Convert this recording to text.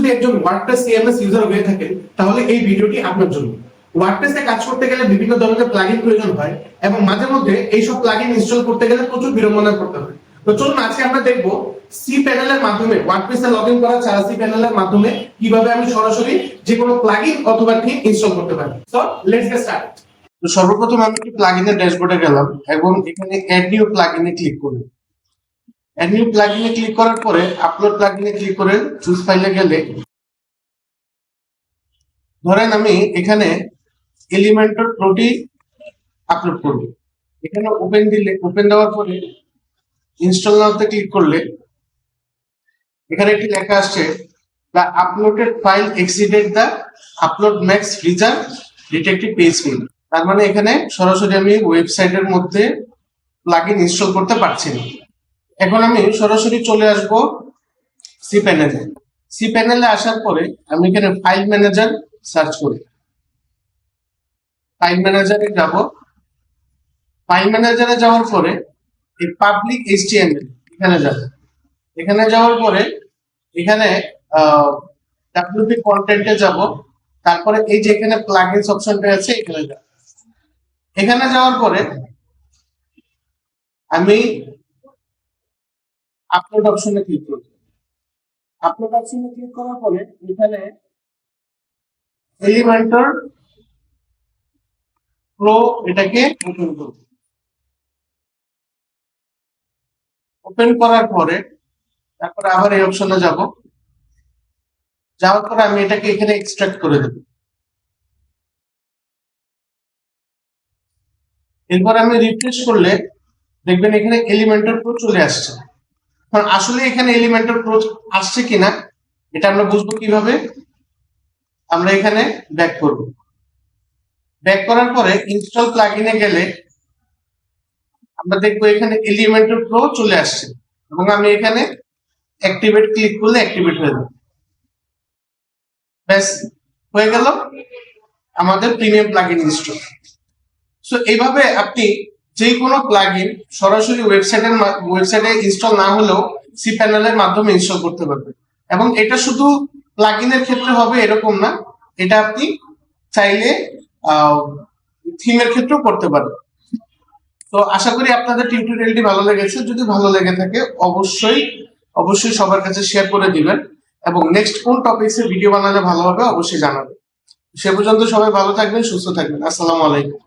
যদি একজন WordPress CMS user হয়ে থাকেন তাহলে এই ভিডিওটি আপনার জন্য। ওয়ার্ডপ্রেসে কাজ করতে গেলে বিভিন্ন ধরনের প্লাগইন প্রয়োজন হয় এবং মাঝে মধ্যে এইসব প্লাগইন ইনস্টল করতে গেলে প্রচুর বিড়ম্বনা করতে হয়। তো চলুন আজকে আমরা দেখব cPanel এর মাধ্যমে ওয়ার্ডপ্রেসে লগইন করা ছাড়া cPanel এর মাধ্যমে কিভাবে আমি সরাসরি যে কোনো প্লাগইন অথবা থিম ইনস্টল করতে পারি। So let's get started. তো সর্বপ্রথম আমি একটি প্লাগইনের ড্যাশবোর্ডে গেলাম এবং এখানে অ্যাড নিউ প্লাগইনে ক্লিক করব। অ্যাড নিউ প্লাগইনে ক্লিক করার পরে আপলোড প্লাগইনে ক্লিক করে চুজ ফাইলে গেলে ধরেন আমি এখানে এলিমেন্টর প্রোটি আপলোড করব। এখানে ওপেন দিলে, ওপেন দেওয়ার পরে ইনস্টল নাওতে ক্লিক করলে এখানে একটি লেখা আসছে the uploaded file exceeded the upload max feature detective page fill. তার মানে এখানে সরাসরি আমি ওয়েবসাইটের মধ্যে প্লাগইন ইনস্টল করতে পারছি না। এখন আমি সরাসরি চলে আসব cPanel-এ। cPanel-এ আসার পরে আমি এখানে ফাইল ম্যানেজার সার্চ করি। ফাইল ম্যানেজারে যাব। ফাইল ম্যানেজারে যাওয়ার পরে এই পাবলিক HTML এখানে যাব। এখানে যাওয়ার পরে এখানে WP কন্টেন্টে যাব। তারপরে এই যে এখানে প্লাগইনস অপশনটা আছে এখানে যাব। এখানে যাওয়ার পরে আমি আপলোড অপশনে ক্লিক করব। আপলোড অপশনে ক্লিক করার পরে এখানে এলিমেন্টর প্রো এটাকে ওপেন করব। ওপেন করার পরে তারপরে আবার এই অপশনে যাব। যাওয়ার পরে আমি এটাকে এখানে এক্সট্রাক্ট করে দেব। এরপর আমি রিফ্রেশ করলে দেখবেন এখানে এলিমেন্টর প্রো চলে আসছে। কারণ আসলে এখানে এলিমেন্টর প্রো আসছে কিনা এটা আমরা বুঝবো কিভাবে? আমরা এখানে ব্যাক করব। ব্যাক করার পরে ইনস্টল প্লাগইনে গেলে আমরা দেখবো এখানে এলিমেন্টর প্রো চলে আসছে এবং আমি এখানে অ্যাক্টিভেট ক্লিক করলে অ্যাক্টিভেট হয়ে যাবে। ব্যাস হয়ে গেল আমাদের প্রিমিয়াম প্লাগইন ইনস্টল। সো এইভাবে আপনি যে কোনো প্লাগইন সরাসরি ওয়েবসাইটে ইনস্টল না হলেও cPanel এর মাধ্যমে ইনস্টল করতে পারবেন। এবং এটা শুধু প্লাগইনের ক্ষেত্রে হবে এরকম না, এটা আপনি চাইলে থিমের ক্ষেত্রেও করতে পারেন। তো আশা করি আপনাদের টিউটোরিয়ালটি ভালো লেগেছে। যদি ভালো লেগে থাকে অবশ্যই সবার কাছে শেয়ার করে দিবেন এবং নেক্সট কোন টপিকসে ভিডিও বানালে ভালো হবে অবশ্যই জানাবেন। সে পর্যন্ত সবাই ভালো থাকবেন, সুস্থ থাকবেন। আসসালামু আলাইকুম।